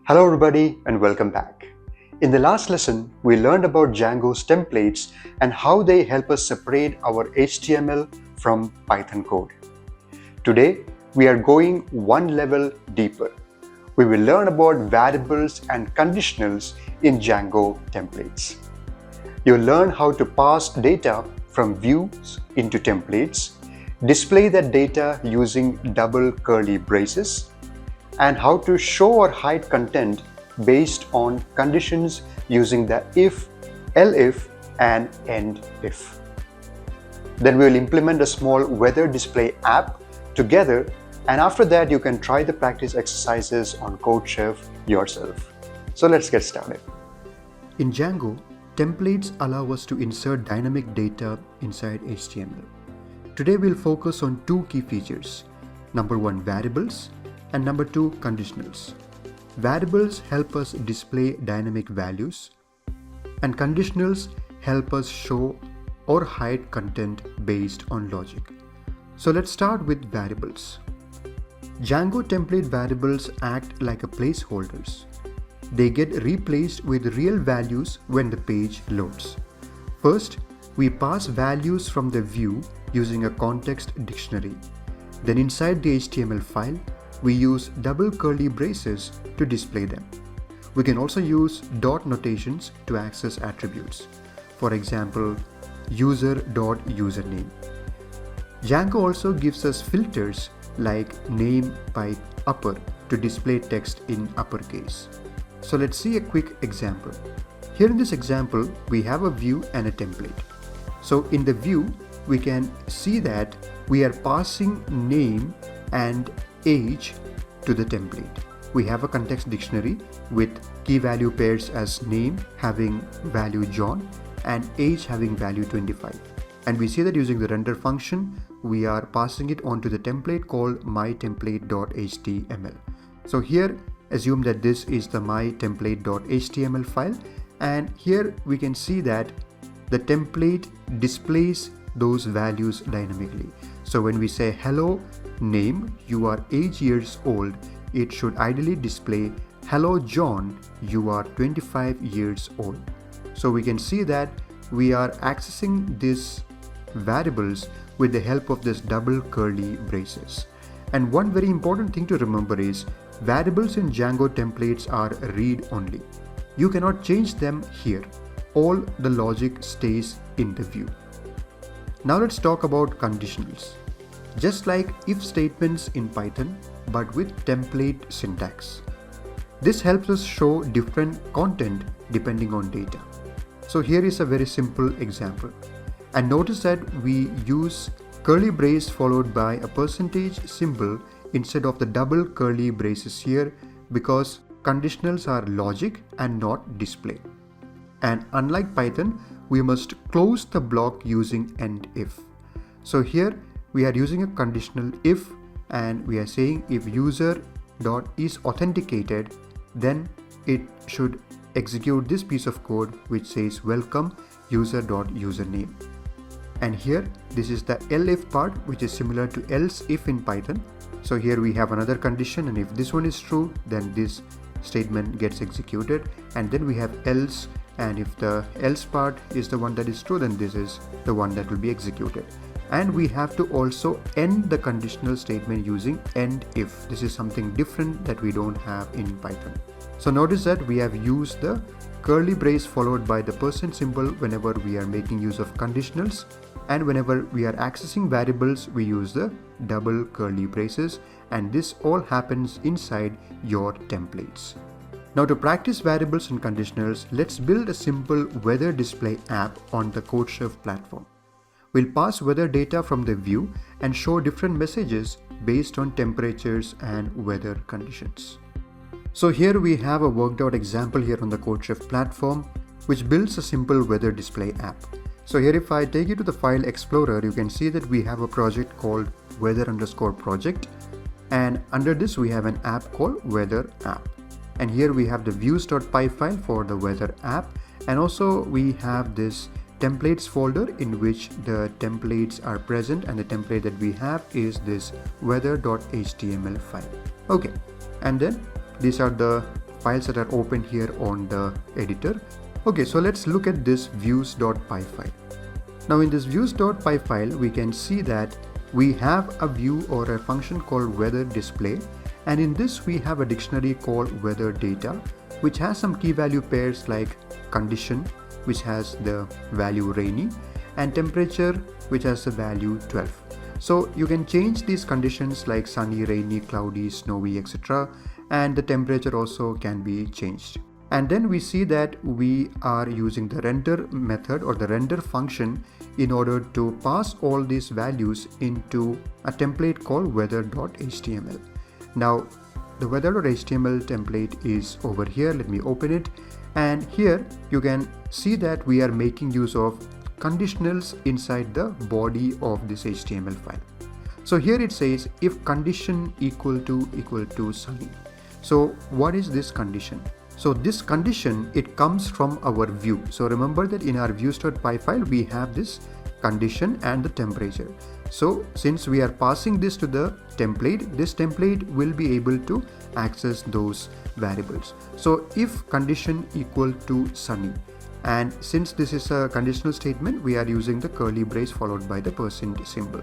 Hello everybody and welcome back. In the last lesson, we learned about Django's templates and how they help us separate our HTML from Python code. Today, we are going one level deeper. We will learn about variables and conditionals in Django templates. You'll learn how to pass data from views into templates, display that data using double curly braces, and how to show or hide content based on conditions using the if, elif, and end if. Then we will implement a small weather display app together, and after that you can try the practice exercises on CodeChef yourself. So let's get started. In Django, templates allow us to insert dynamic data inside HTML. Today we'll focus on two key features. Number one, variables, and number two, conditionals. Variables help us display dynamic values, and conditionals help us show or hide content based on logic. So let's start with variables. Django template variables act like a placeholders. They get replaced with real values when the page loads. First, we pass values from the view using a context dictionary. Then inside the HTML file, we use double curly braces to display them. We can also use dot notations to access attributes. For example, user.username. Django also gives us filters like name pipe upper to display text in uppercase. So let's see a quick example. Here in this example, we have a view and a template. So in the view, we can see that we are passing name and age to the template. We have a context dictionary with key value pairs as name having value John and age having value 25. And we see that using the render function, we are passing it onto the template called mytemplate.html. So here, assume that this is the mytemplate.html file, and here we can see that the template displays those values dynamically. So when we say hello name, you are 8 years old, it should ideally display hello John, you are 25 years old. So we can see that we are accessing these variables with the help of this double curly braces. And one very important thing to remember is variables in Django templates are read only. You cannot change them here. All the logic stays in the view. Now let's talk about conditionals. Just like if statements in Python, but with template syntax. This helps us show different content depending on data. So here is a very simple example. And notice that we use curly brace followed by a percentage symbol instead of the double curly braces here, because conditionals are logic and not display. And unlike Python, we must close the block using end if. So here we are using a conditional if, and we are saying if user dot is authenticated, then it should execute this piece of code which says welcome user.username. And here this is the elif part, which is similar to else if in Python. So here we have another condition, and if this one is true, then this statement gets executed, and then we have else, and if the else part is the one that is true, then this is the one that will be executed. And we have to also end the conditional statement using end if. This is something different that we don't have in Python. So notice that we have used the curly brace followed by the % symbol whenever we are making use of conditionals, and whenever we are accessing variables, we use the double curly braces, and this all happens inside your templates. Now to practice variables and conditionals, let's build a simple weather display app on the CodeChef platform. We'll pass weather data from the view and show different messages based on temperatures and weather conditions. So here we have a worked out example here on the CodeChef platform, which builds a simple weather display app. So here if I take you to the file explorer, you can see that we have a project called weather_project, and under this we have an app called weather app. And here we have the views.py file for the weather app, and also we have this templates folder in which the templates are present, and the template that we have is this weather.html file. Okay, and then these are the files that are open here on the editor. Okay, so let's look at this views.py file. Now in this views.py file, we can see that we have a view or a function called weather display, and in this we have a dictionary called weather data, which has some key value pairs like condition, which has the value rainy, and temperature, which has the value 12. So you can change these conditions like sunny, rainy, cloudy, snowy, etc. and the temperature also can be changed. And then we see that we are using the render method or the render function in order to pass all these values into a template called weather.html. Now the weather.html template is over here. Let me open it, and here you can see that we are making use of conditionals inside the body of this HTML file. So here it says if condition equal to sunny. So what is this condition? So this condition, it comes from our view. So remember that in our views.py file we have this condition and the temperature. So since we are passing this to the template, this template will be able to access those variables. So if condition equal to sunny, and since this is a conditional statement, we are using the curly brace followed by the % symbol.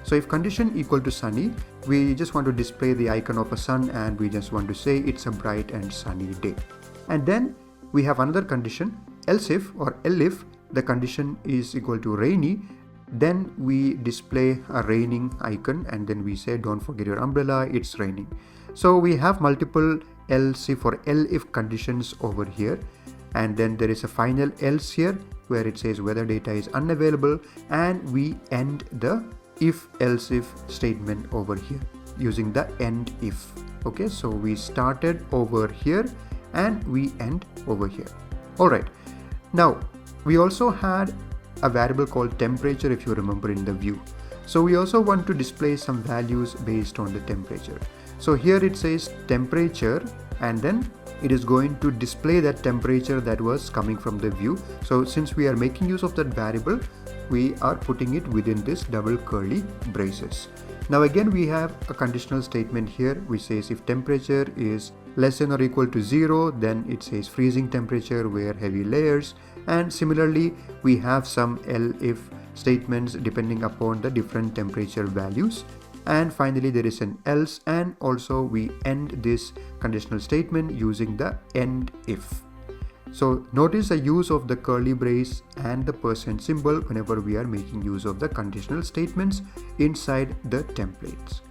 So if condition equal to sunny, we just want to display the icon of a sun, and we just want to say it's a bright and sunny day. And then we have another condition, else if or elif the condition is equal to rainy, then we display a raining icon, and then we say don't forget your umbrella, it's raining. So we have multiple else if or elif conditions over here, and then there is a final else here where it says weather data is unavailable, and we end the if else if statement over here using the end if. Okay, so we started over here and we end over here. Alright, now we also had a variable called temperature, if you remember, in the view. So we also want to display some values based on the temperature. So here it says temperature, and then it is going to display that temperature that was coming from the view. So since we are making use of that variable, we are putting it within this double curly braces. Now again we have a conditional statement here which says if temperature is less than or equal to 0, then it says freezing temperature, wear heavy layers, and similarly we have some elif statements depending upon the different temperature values. And finally there is an else, and also we end this conditional statement using the end if. So notice the use of the curly brace and the % symbol whenever we are making use of the conditional statements inside the templates.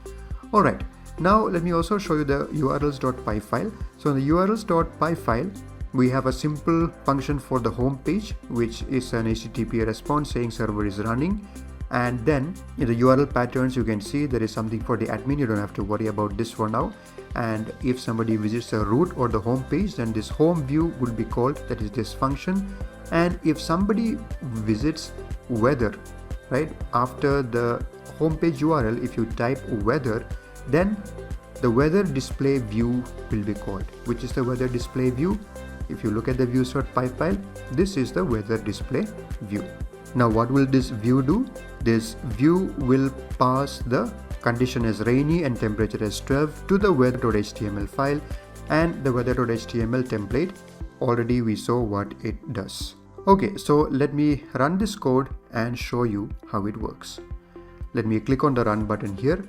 Alright, now let me also show you the urls.py file. So in the urls.py file, we have a simple function for the home page, which is an HTTP response saying server is running. And then in the URL patterns, you can see there is something for the admin. You don't have to worry about this for now. And if somebody visits the root or the home page, then this home view would be called, that is this function. And if somebody visits weather, right, after the home page URL, if you type weather, then the weather display view will be called. Which is the weather display view? If you look at the views.py file, this is the weather display view. Now what will this view do? This view will pass the condition as rainy and temperature as 12 to the weather.html file, and the weather.html template, already we saw what it does. Okay, so let me run this code and show you how it works. Let me click on the run button here.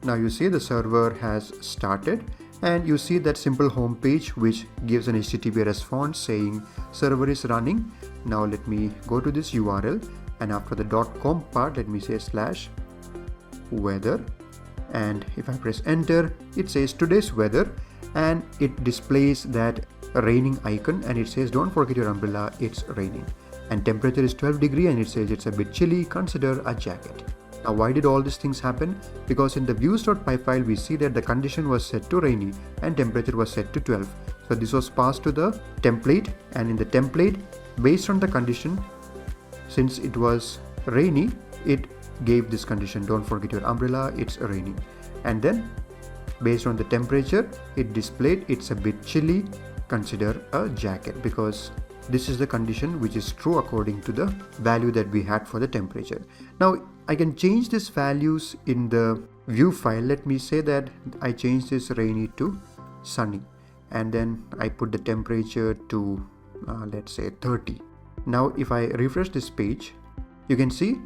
Now you see the server has started, and you see that simple home page which gives an HTTP response saying server is running. Now let me go to this URL, and after the .com part, let me say /weather, and if I press enter, it says today's weather, and it displays that raining icon, and it says don't forget your umbrella, it's raining, and temperature is 12 degrees, and it says it's a bit chilly, consider a jacket. Now why did all these things happen? Because in the views.py file we see that the condition was set to rainy and temperature was set to 12. So this was passed to the template, and in the template, based on the condition, since it was rainy, it gave this condition, don't forget your umbrella, it's raining. And then based on the temperature, it displayed it's a bit chilly, consider a jacket, because this is the condition which is true according to the value that we had for the temperature. Now I can change these values in the view file. Let me say that I change this rainy to sunny, and then I put the temperature to let's say 30. Now if I refresh this page, you can see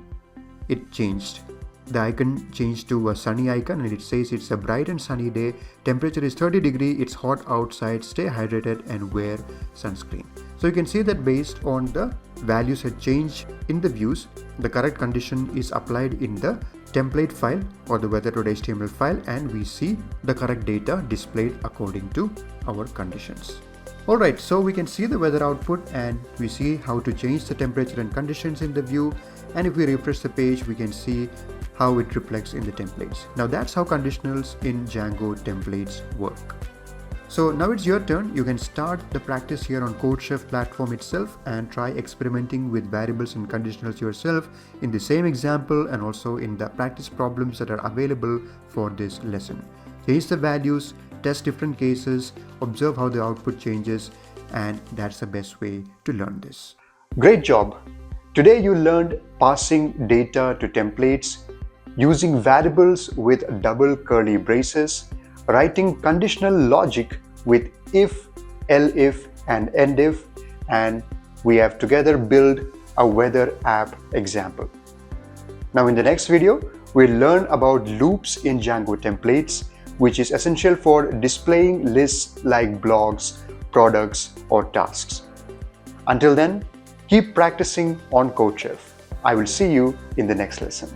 it changed. The icon changed to a sunny icon, and it says it's a bright and sunny day. Temperature is 30 degrees. It's hot outside. Stay hydrated and wear sunscreen. So you can see that based on the values had changed in the views, the correct condition is applied in the template file or the weather.html file, and we see the correct data displayed according to our conditions. Alright, so we can see the weather output, and we see how to change the temperature and conditions in the view, and if we refresh the page, we can see how it reflects in the templates. Now that's how conditionals in Django templates work. So now it's your turn. You can start the practice here on CodeChef platform itself and try experimenting with variables and conditionals yourself in the same example and also in the practice problems that are available for this lesson. Change the values, test different cases, observe how the output changes, and that's the best way to learn this. Great job! Today you learned passing data to templates, using variables with double curly braces, writing conditional logic with if, elif, and endif, and we have together built a weather app example. Now in the next video, we'll learn about loops in Django templates, which is essential for displaying lists like blogs, products, or tasks. Until then, keep practicing on CodeChef. I will see you in the next lesson.